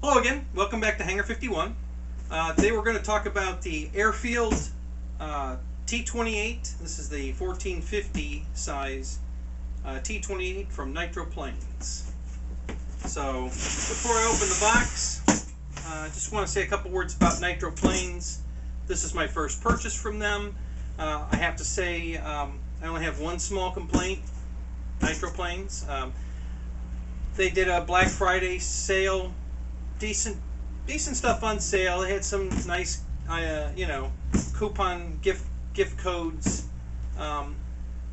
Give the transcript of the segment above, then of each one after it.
Hello again, welcome back to Hangar 51. Today we're going to talk about the Airfield T-28. This is the 1450 size T-28 from Nitroplanes. So before I open the box, I just want to say a couple words about Nitroplanes. This is my first purchase from them. I have to say I only have one small complaint. Nitroplanes. They did a Black Friday sale. Decent stuff on sale. They had some nice, coupon gift codes.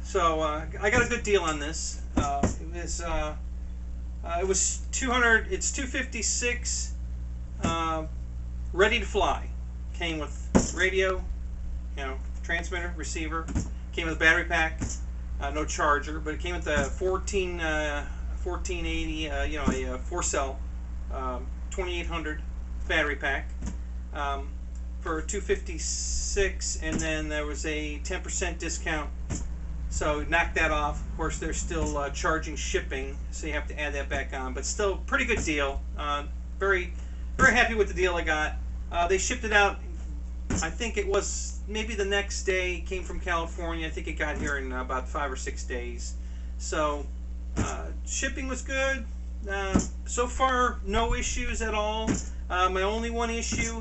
So I got a good deal on this. It was 200. It's 256. Ready to fly. Came with radio, transmitter, receiver. Came with a battery pack. No charger, but it came with a 1480. A 4-cell. 2800 battery pack for $256, and then there was a 10% discount, so knock that off. Of course, they're still charging shipping, so you have to add that back on, but still pretty good deal. Very happy with the deal I got. They shipped it out, I think it was maybe the next day. It came from California. I think it got here in about 5 or 6 days, so shipping was good. So far, no issues at all. My only one issue,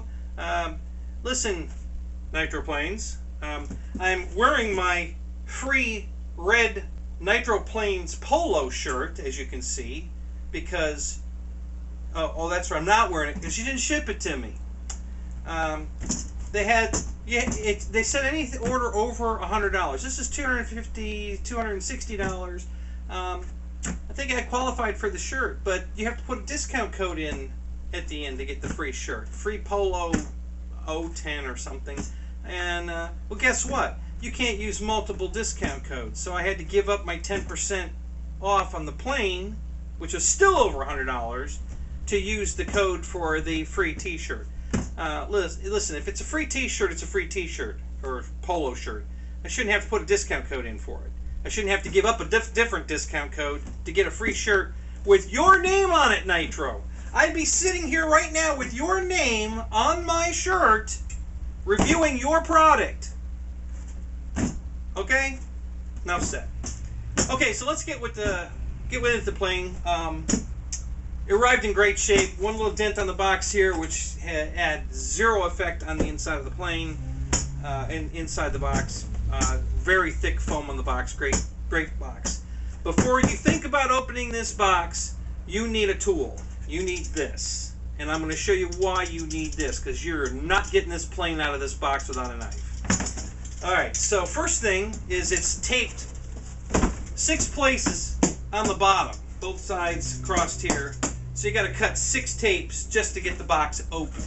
listen, Nitroplanes, I'm wearing my free red Nitroplanes polo shirt, as you can see, because, oh, that's right, I'm not wearing it, because you didn't ship it to me. They said any order over $100. This is $250, $260. I think I qualified for the shirt, but you have to put a discount code in at the end to get the free shirt. Free Polo 010 or something. And, well, guess what? You can't use multiple discount codes. So I had to give up my 10% off on the plane, which was still over $100, to use the code for the free t-shirt. Listen, if it's a free t-shirt, it's a free t-shirt, or polo shirt. I shouldn't have to put a discount code in for it. I shouldn't have to give up a different discount code to get a free shirt with your name on it, Nitro. I'd be sitting here right now with your name on my shirt, reviewing your product. Okay? Enough said. Okay, so let's get with the plane. It arrived in great shape. One little dent on the box here, which had zero effect on the inside of the plane. And inside the box. Very thick foam on the box. Great box. Before you think about opening this box, you need a tool. You need this. And I'm going to show you why you need this, because you're not getting this plane out of this box without a knife. Alright, so first thing is it's taped 6 places on the bottom. Both sides crossed here. So you got to cut 6 tapes just to get the box open.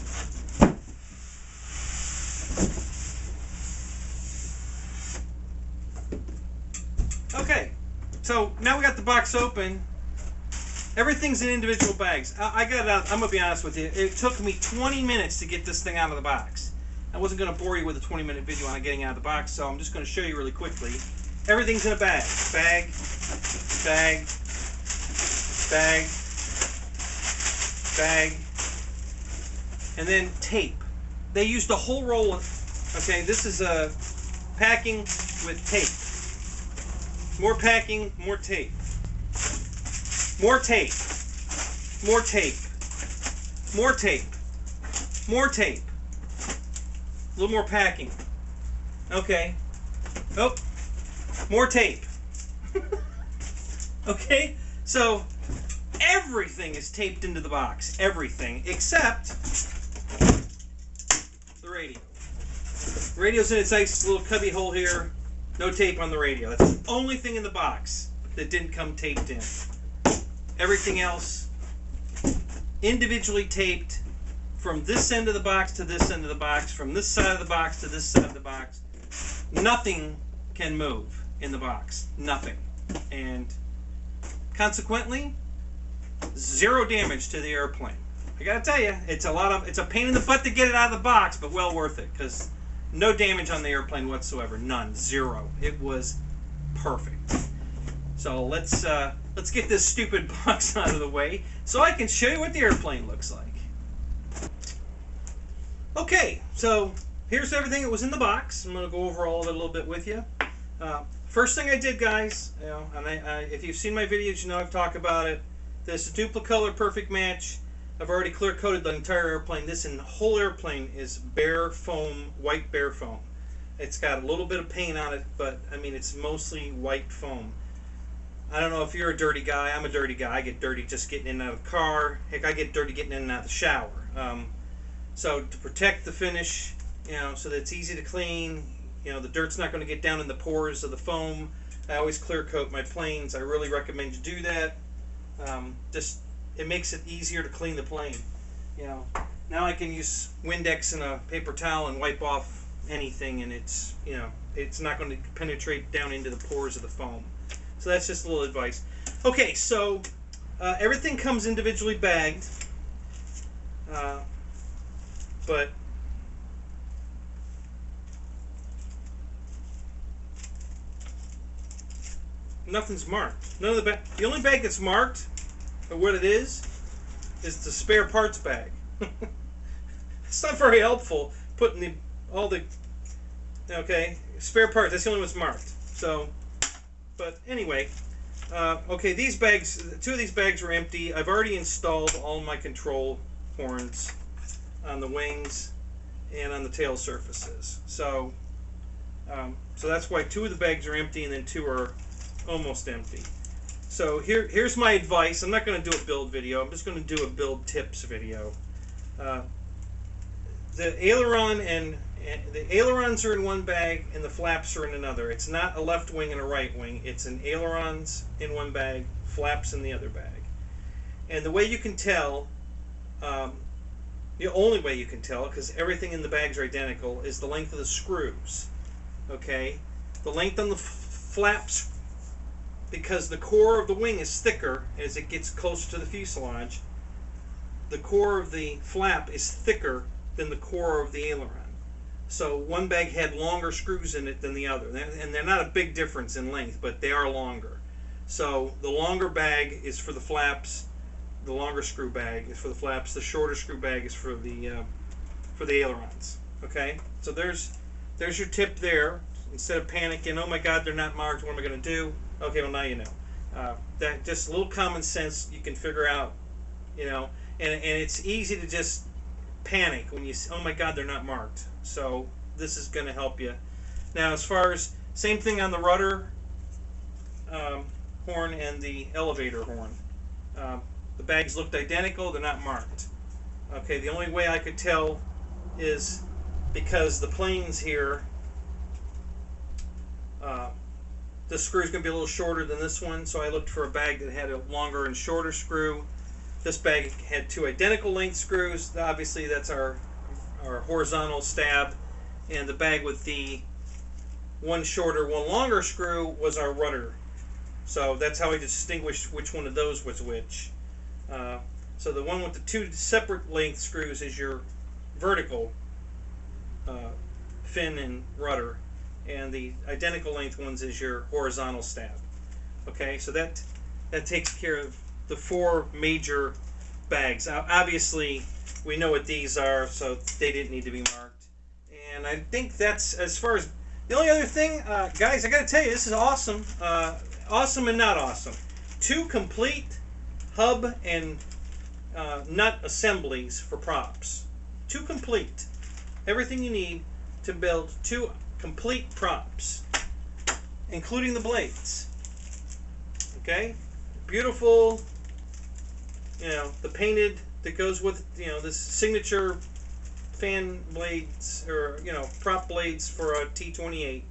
Okay, so now we got the box open. Everything's in individual bags. I got it out. I'm gonna be honest with you. It took me 20 minutes to get this thing out of the box. I wasn't gonna bore you with a 20-minute video on getting out of the box, so I'm just gonna show you really quickly. Everything's in a bag. Bag, bag, bag, bag, and then tape. They used a whole roll of, okay, this is a packing with tape. More packing, more tape. More tape. More tape. More tape. More tape. A little more packing. Okay. Oh, more tape. Okay, so everything is taped into the box. Everything except the radio. The radio's in its nice little cubby hole here. No tape on the radio. That's the only thing in the box that didn't come taped in. Everything else individually taped from this end of the box to this end of the box, from this side of the box to this side of the box. Nothing can move in the box. Nothing. And consequently, zero damage to the airplane. I gotta tell you, it's a pain in the butt to get it out of the box, but well worth it, because no damage on the airplane whatsoever. None. Zero. It was perfect. So let's get this stupid box out of the way so I can show you what the airplane looks like. Okay, so here's everything that was in the box. I'm going to go over all of it a little bit with you. First thing I did, guys, you know, and if you've seen my videos, you know I've talked about it. This Duplicolor Perfect Match. I've already clear coated the entire airplane. This whole airplane is bare foam, white bare foam. It's got a little bit of paint on it, but I mean it's mostly white foam. I don't know if you're a dirty guy. I'm a dirty guy. I get dirty just getting in and out of the car. Heck, I get dirty getting in and out of the shower. So to protect the finish, you know, so that it's easy to clean, you know, the dirt's not going to get down in the pores of the foam. I always clear coat my planes. I really recommend you do that. Just it makes it easier to clean the plane. You know, now I can use Windex and a paper towel and wipe off anything, and it's, you know, it's not going to penetrate down into the pores of the foam. So that's just a little advice. Okay, so everything comes individually bagged, but nothing's marked. None of the only bag that's marked for what it is the spare parts bag. It's not very helpful putting all the spare parts. That's the only one that's marked. So. But anyway, okay, these bags, 2 of these bags were empty. I've already installed all my control horns on the wings and on the tail surfaces. So, so that's why 2 of the bags are empty and then 2 are almost empty. So here's my advice. I'm not going to do a build video. I'm just going to do a build tips video. The aileron and the ailerons are in one bag and the flaps are in another. It's not a left wing and a right wing. It's an ailerons in one bag, flaps in the other bag. And the way you can tell, the only way you can tell, because everything in the bags are identical, is the length of the screws. Okay? The length on the flaps, because the core of the wing is thicker as it gets closer to the fuselage, the core of the flap is thicker than the core of the aileron. So one bag had longer screws in it than the other, and they're not a big difference in length, but they are longer. So the longer bag is for the flaps, the longer screw bag is for the flaps, the shorter screw bag is for the ailerons. Okay, so there's your tip there. Instead of panicking, oh my God, they're not marked, what am I going to do? Okay, well now you know. That just a little common sense you can figure out, you know, and it's easy to just panic when you say, oh my God, they're not marked. So this is going to help you. Now, as far as same thing on the rudder horn and the elevator horn. The bags looked identical. They're not marked. Okay, the only way I could tell is because the planes here, this screw is going to be a little shorter than this one, so I looked for a bag that had a longer and shorter screw. This bag had 2 identical length screws. Obviously, that's our horizontal stab, and the bag with the one shorter, one longer screw was our rudder So that's how I distinguished which one of those was which. So the one with the two separate length screws is your vertical fin and rudder, and the identical length ones is your horizontal stab. Okay, so that takes care of the four major bags. Obviously, we know what these are, so they didn't need to be marked. And I think that's as far as the only other thing, guys. I got to tell you, this is awesome. Awesome and not awesome. Two complete hub and nut assemblies for props. Two complete. Everything you need to build two complete props, including the blades. Okay, beautiful. You know, the painted that goes with, you know, this signature fan blades, or, you know, prop blades for a T-28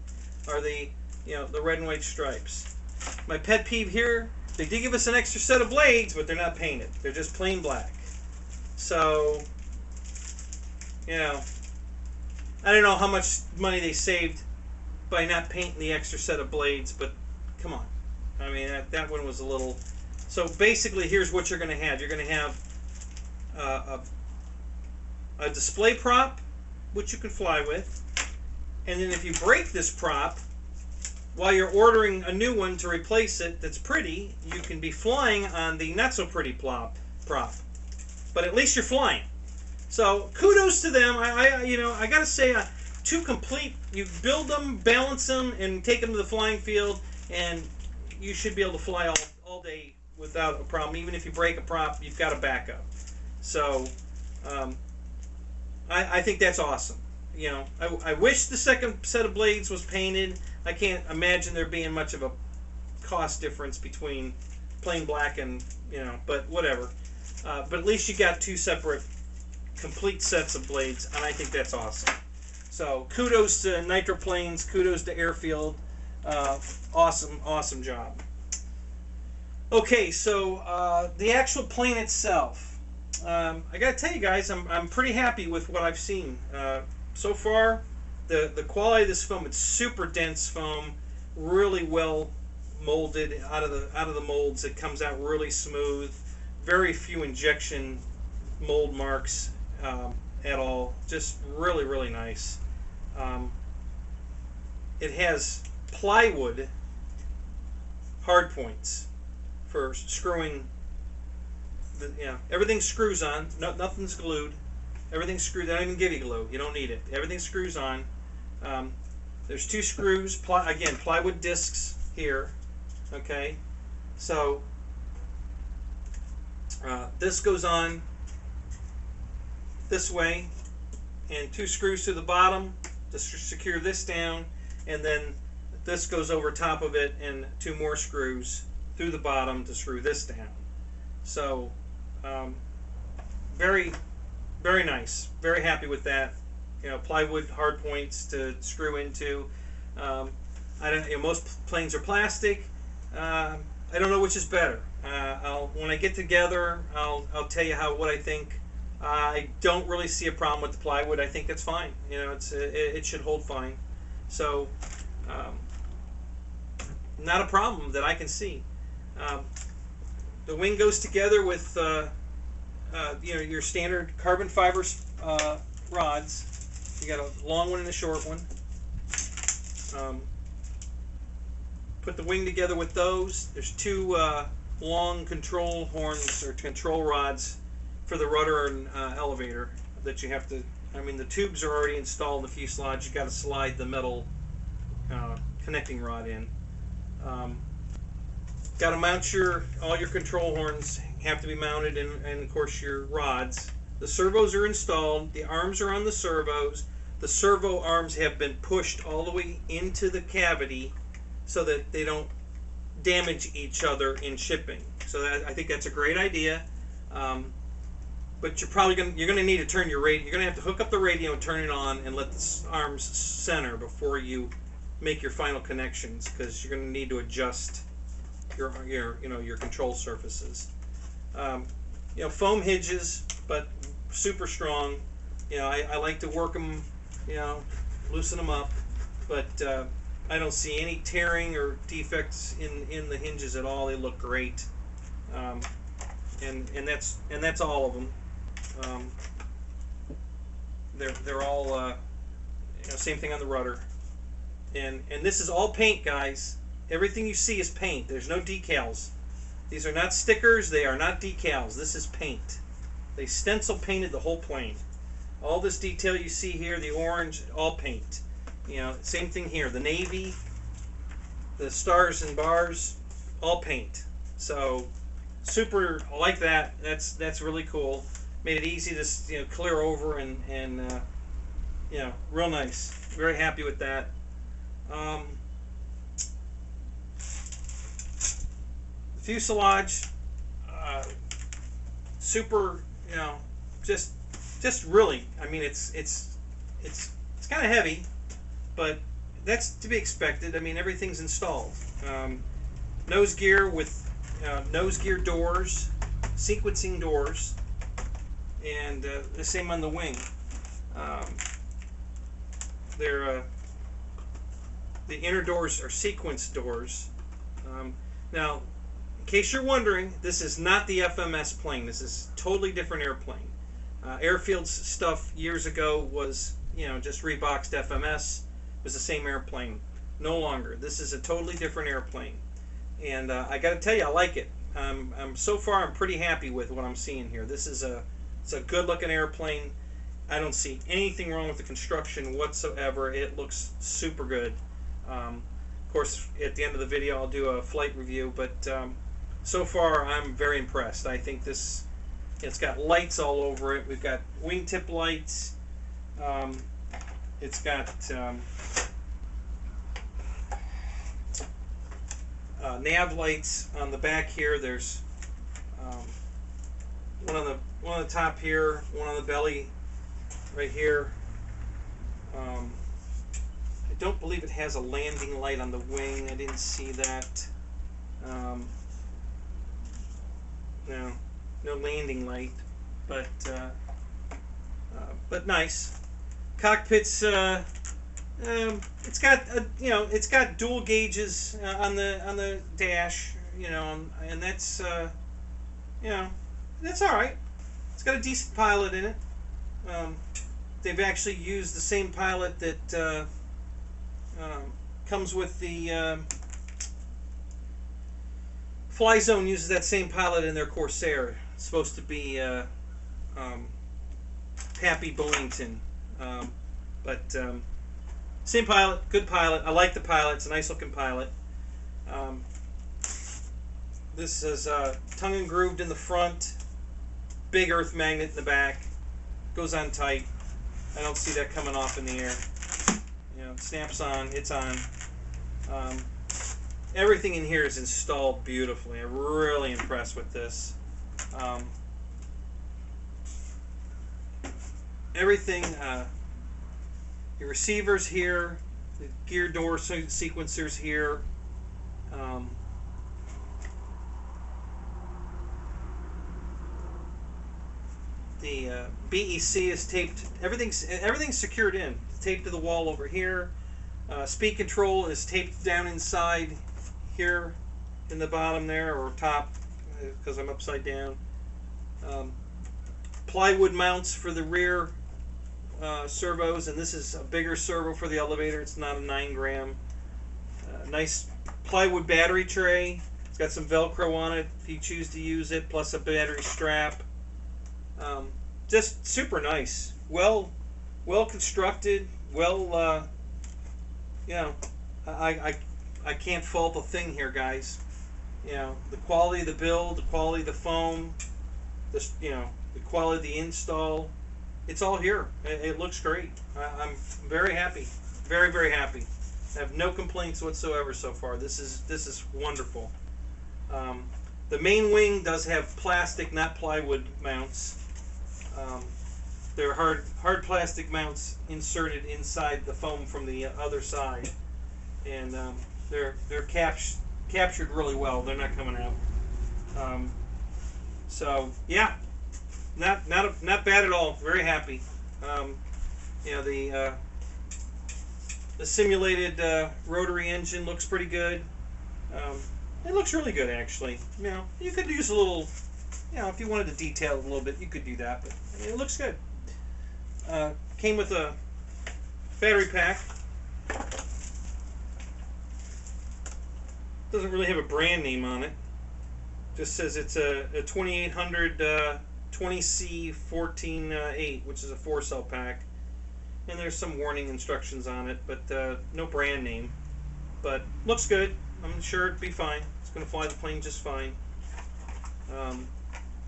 are the, you know, the red and white stripes. My pet peeve here, they did give us an extra set of blades, but they're not painted. They're just plain black. So, you know, I don't know how much money they saved by not painting the extra set of blades, but come on. I mean, that one was a little... So basically, here's what you're going to have. You're going to have a display prop, which you can fly with. And then if you break this prop, while you're ordering a new one to replace it that's pretty, you can be flying on the not so pretty prop. But at least you're flying. So kudos to them. You know, I got to say, two complete, you build them, balance them, and take them to the flying field, and you should be able to fly all day without a problem. Even if you break a prop, you've got a backup. So I think that's awesome. You know, I wish the second set of blades was painted. I can't imagine there being much of a cost difference between plain black and, you know, but whatever. But at least you got two separate complete sets of blades, and I think that's awesome. So kudos to Nitroplanes, kudos to Airfield. Awesome job. Okay, so the actual plane itself. I gotta tell you guys, I'm pretty happy with what I've seen so far. The quality of this foam, it's super dense foam, really well molded out of the molds. It comes out really smooth. Very few injection mold marks at all. Just really nice. It has plywood hard points for screwing. Everything screws on. Nothing's glued. Everything's screwed. They don't even give you glue. You don't need it. Everything screws on. There's two screws. Again, plywood discs here. Okay, so this goes on this way, and two screws to the bottom to secure this down, and then this goes over top of it, and two more screws through the bottom to screw this down. So very nice. Very happy with that. You know, plywood hard points to screw into. Most planes are plastic. I don't know which is better. When I get together, I'll tell you what I think. I don't really see a problem with the plywood. I think that's fine. You know, it should hold fine. So not a problem that I can see. The wing goes together with your standard carbon fiber rods. You got a long one and a short one. Put the wing together with those. There's two long control horns or control rods for the rudder and elevator that you have to. I mean, the tubes are already installed in the fuselage. You got to slide the metal connecting rod in. Got to mount all your control horns have to be mounted, and of course your rods. The servos are installed. The arms are on the servos. The servo arms have been pushed all the way into the cavity so that they don't damage each other in shipping. So I think that's a great idea. But you're probably gonna need to turn your radio. You're gonna have to hook up the radio and turn it on and let the arms center before you make your final connections, because you're gonna need to adjust your control surfaces. Foam hinges, but super strong. I like to work them, loosen them up, but I don't see any tearing or defects in the hinges at all. They look great, and that's all of them. They're all same thing on the rudder, and this is all paint, guys. Everything you see is paint. There's no decals. These are not stickers. They are not decals. This is paint. They stencil painted the whole plane. All this detail you see here, the orange, all paint. Same thing here. The navy, the stars and bars, all paint. So super, I like that. That's really cool. Made it easy to clear over and real nice. Very happy with that. The fuselage, super. Just really. I mean, it's kind of heavy, but that's to be expected. I mean, everything's installed. Nose gear with nose gear doors, sequencing doors, and the same on the wing. The inner doors are sequence doors. Now, in case you're wondering, this is not the FMS plane. This is a totally different airplane. Airfield's stuff years ago was, just reboxed FMS. It was the same airplane. No longer. This is a totally different airplane, and I got to tell you, I like it. So far, I'm pretty happy with what I'm seeing here. It's a good-looking airplane. I don't see anything wrong with the construction whatsoever. It looks super good. Of course, at the end of the video, I'll do a flight review, but so far, I'm very impressed. I think it's got lights all over it. We've got wingtip lights. It's got nav lights on the back here. There's one on the top here, one on the belly right here. I don't believe it has a landing light on the wing. I didn't see that. No landing light, but nice. Cockpits. It's got dual gauges on the dash, and that's that's all right. It's got a decent pilot in it. They've actually used the same pilot that comes with the Fly Zone. Uses that same pilot in their Corsair. It's supposed to be Pappy Billington, but same pilot, good pilot. I like the pilot. It's a nice looking pilot. This is tongue and grooved in the front, big earth magnet in the back, goes on tight. I don't see that coming off in the air. It snaps on, it's on. Everything in here is installed beautifully. I'm really impressed with this. Everything, your receivers here, the gear door sequencers here. The BEC is taped. Everything's secured in. It's taped to the wall over here. Speed control is taped down inside here in the bottom there, or top, because I'm upside down. Plywood mounts for the rear servos, and this is a bigger servo for the elevator. It's not a 9-gram. Nice plywood battery tray. It's got some Velcro on it if you choose to use it, plus a battery strap. Just super nice. Well constructed. I can't fault a thing here, guys. The quality of the build, the quality of the foam, the quality of the install. It's all here. It looks great. I'm very happy. Very, very happy. I have no complaints whatsoever so far. This is wonderful. The main wing does have plastic, not plywood mounts. There are hard plastic mounts inserted inside the foam from the other side, and they're captured really well. They're not coming out. So yeah, not bad at all. Very happy. The The simulated rotary engine looks pretty good. It looks really good, actually. You know, you could use a little, you know, if you wanted to detail it a little bit, you could do that, but it looks good. Came with a battery pack. Doesn't really have a brand name on it. Just says it's a 2800 20C14-8, which is a 4-cell pack. And there's some warning instructions on it, but no brand name. But looks good. I'm sure it'd be fine. It's going to fly the plane just fine.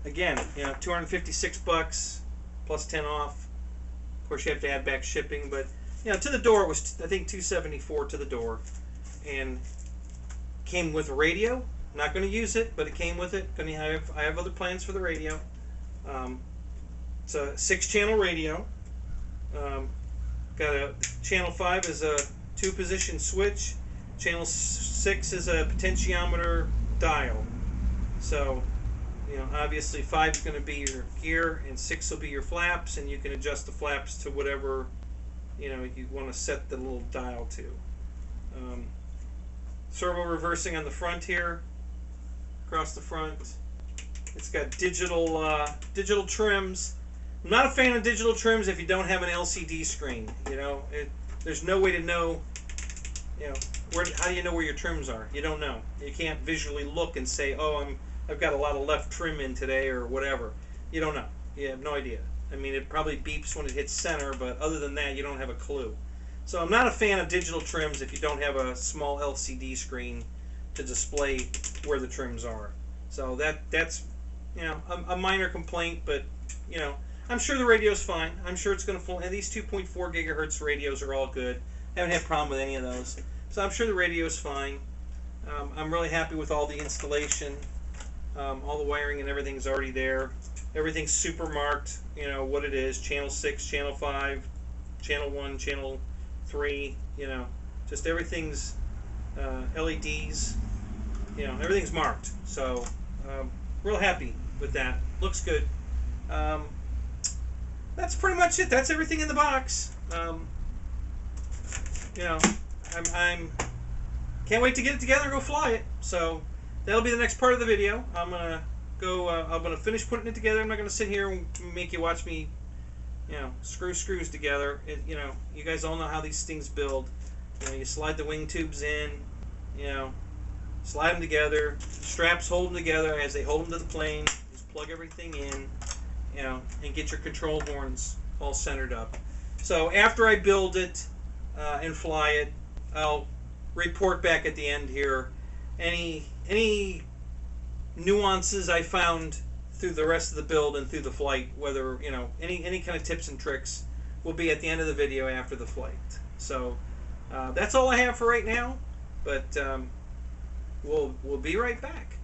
Again, you know, $256 plus 10 off. Of course, you have to add back shipping, but you know, to the door it was, I think, $274 to the door, and came with a radio. Not going to use it, but it came with it. I have other plans for the radio. It's a 6-channel radio. Got a channel 5 is a 2-position switch. Channel 6 is a potentiometer dial. So, you know, obviously 5 is going to be your gear, and 6 will be your flaps, and you can adjust the flaps to whatever, you know, you want to set the little dial to. Servo reversing on the front here, across the front. It's got digital trims. I'm not a fan of digital trims if you don't have an LCD screen. You know, there's no way to know, you know, how do you know where your trims are? You don't know. You can't visually look and say, oh, I've got a lot of left trim in today or whatever. You don't know. You have no idea. I mean, it probably beeps when it hits center, but other than that, you don't have a clue. So I'm not a fan of digital trims if you don't have a small LCD screen to display where the trims are. So that's, you know, a minor complaint, but, you know, I'm sure the radio's fine. I'm sure it's going to fly. And these 2.4 gigahertz radios are all good. Haven't had a problem with any of those. So I'm sure the radio's fine. I'm really happy with all the installation. All the wiring and everything's already there. Everything's super marked, you know, what it is. Channel 6, Channel 5, Channel 1, Channel 3, you know. Just everything's LEDs. You know, everything's marked. So, real happy with that. Looks good. That's pretty much it. That's everything in the box. You know, I'm can't wait to get it together and go fly it. So that'll be the next part of the video. I'm gonna go. I'm gonna finish putting it together. I'm not gonna sit here and make you watch me, you know, screw screws together. You know, you guys all know how these things build. You know, you slide the wing tubes in. You know, slide them together. Straps hold them together as they hold them to the plane. Just plug everything in. You know, and get your control horns all centered up. So after I build it and fly it, I'll report back at the end here any nuances I found through the rest of the build and through the flight. Whether, you know, any kind of tips and tricks will be at the end of the video after the flight. So that's all I have for right now. But we'll be right back.